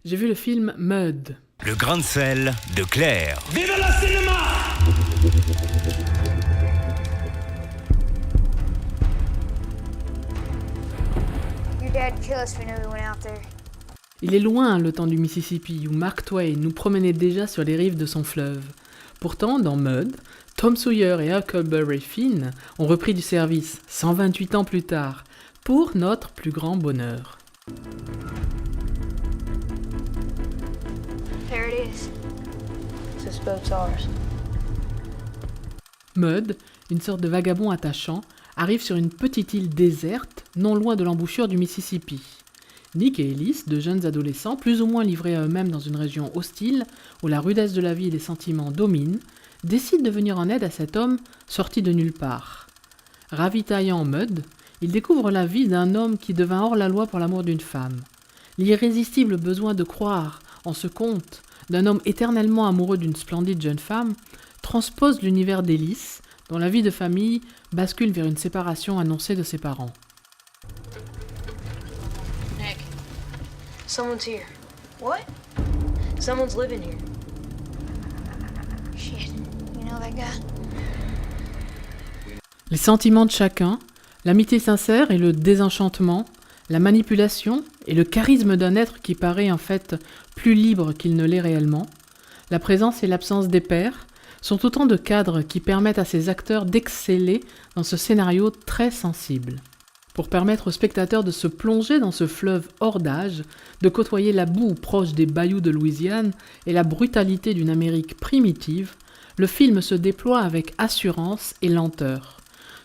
j'ai vu le film Mud. Le grain de sel de Claire. Vive le cinéma! Your dad would kill us if we knew we went out there. Il est loin le temps du Mississippi où Mark Twain nous promenait déjà sur les rives de son fleuve. Pourtant, dans Mud, Tom Sawyer et Huckleberry Finn ont repris du service 128 ans plus tard, pour notre plus grand bonheur. There it is. This boat's ours. Mud, une sorte de vagabond attachant, arrive sur une petite île déserte, non loin de l'embouchure du Mississippi. Nick et Ellis, deux jeunes adolescents, plus ou moins livrés à eux-mêmes dans une région hostile, où la rudesse de la vie et les sentiments dominent, décident de venir en aide à cet homme sorti de nulle part. Ravitaillant Mud, ils découvrent la vie d'un homme qui devint hors-la-loi pour l'amour d'une femme. L'irrésistible besoin de croire en ce conte d'un homme éternellement amoureux d'une splendide jeune femme transpose l'univers d'Ellis, dont la vie de famille bascule vers une séparation annoncée de ses parents. Nick, someone's here. What? Someone's living here. Shit. You know that guy? Les sentiments de chacun, l'amitié sincère et le désenchantement, la manipulation et le charisme d'un être qui paraît en fait plus libre qu'il ne l'est réellement, la présence et l'absence des pairs, sont autant de cadres qui permettent à ces acteurs d'exceller dans ce scénario très sensible. Pour permettre aux spectateurs de se plonger dans ce fleuve hors d'âge, de côtoyer la boue proche des bayous de Louisiane et la brutalité d'une Amérique primitive, le film se déploie avec assurance et lenteur.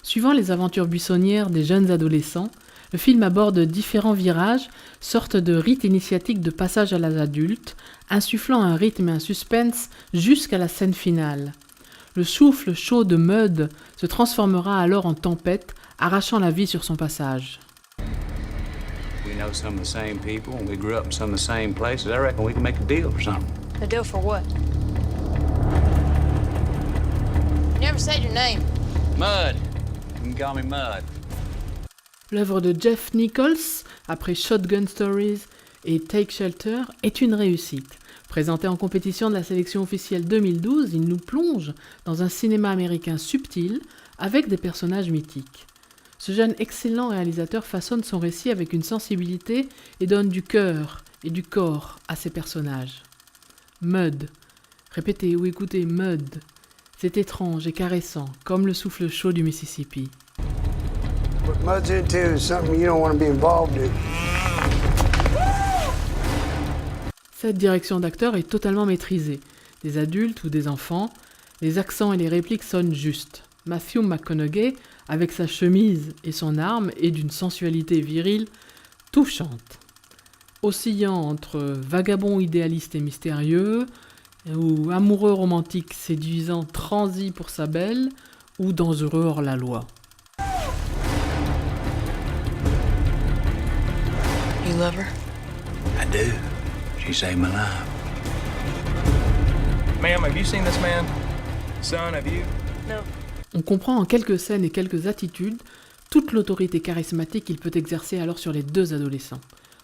Suivant les aventures buissonnières des jeunes adolescents, le film aborde différents virages, sorte de rite initiatique de passage à l'âge adulte, insufflant un rythme et un suspense jusqu'à la scène finale. Le souffle chaud de Mud se transformera alors en tempête, arrachant la vie sur son passage. We know some of the same people and we grew up in some of the same places. I reckon we can make a deal or something. A deal for what? You never said your name. Mud. You can call me Mud. L'œuvre de Jeff Nichols, après Shotgun Stories et Take Shelter, est une réussite. Présenté en compétition de la sélection officielle 2012, il nous plonge dans un cinéma américain subtil avec des personnages mythiques. Ce jeune excellent réalisateur façonne son récit avec une sensibilité et donne du cœur et du corps à ses personnages. Mud. Répétez ou écoutez Mud. C'est étrange et caressant, comme le souffle chaud du Mississippi. What Mud's into is something you don't want to be involved in. Cette direction d'acteur est totalement maîtrisée. Des adultes ou des enfants, les accents et les répliques sonnent justes. Matthew McConaughey, avec sa chemise et son arme, est d'une sensualité virile touchante. Oscillant entre vagabond idéaliste et mystérieux, ou amoureux romantique séduisant transi pour sa belle, ou dangereux hors la loi. You love her? I do. She saved my life. Ma'am, have you seen this man? Son, have you? No. On comprend en quelques scènes et quelques attitudes toute l'autorité charismatique qu'il peut exercer alors sur les deux adolescents.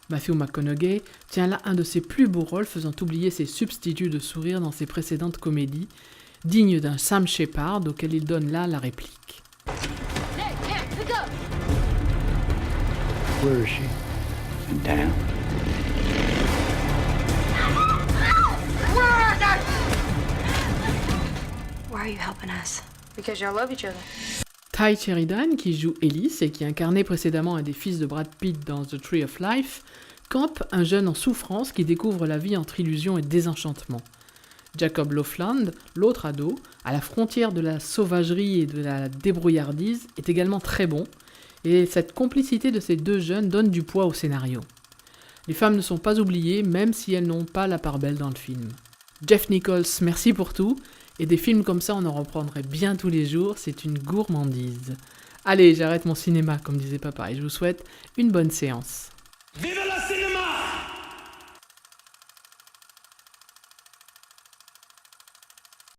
Matthew McConaughey tient là un de ses plus beaux rôles, faisant oublier ses substituts de sourire dans ses précédentes comédies, digne d'un Sam Shepard auquel il donne là la réplique. Where is she? In town. Why are you helping us? Because y'all love each other. Ty Sheridan, qui joue Ellis et qui incarnait précédemment un des fils de Brad Pitt dans The Tree of Life, campe un jeune en souffrance qui découvre la vie entre illusion et désenchantement. Jacob Lofland, l'autre ado, à la frontière de la sauvagerie et de la débrouillardise, est également très bon, et cette complicité de ces deux jeunes donne du poids au scénario. Les femmes ne sont pas oubliées, même si elles n'ont pas la part belle dans le film. Jeff Nichols, merci pour tout, et des films comme ça on en reprendrait bien tous les jours, c'est une gourmandise. Allez, j'arrête mon cinéma, comme disait papa, et je vous souhaite une bonne séance.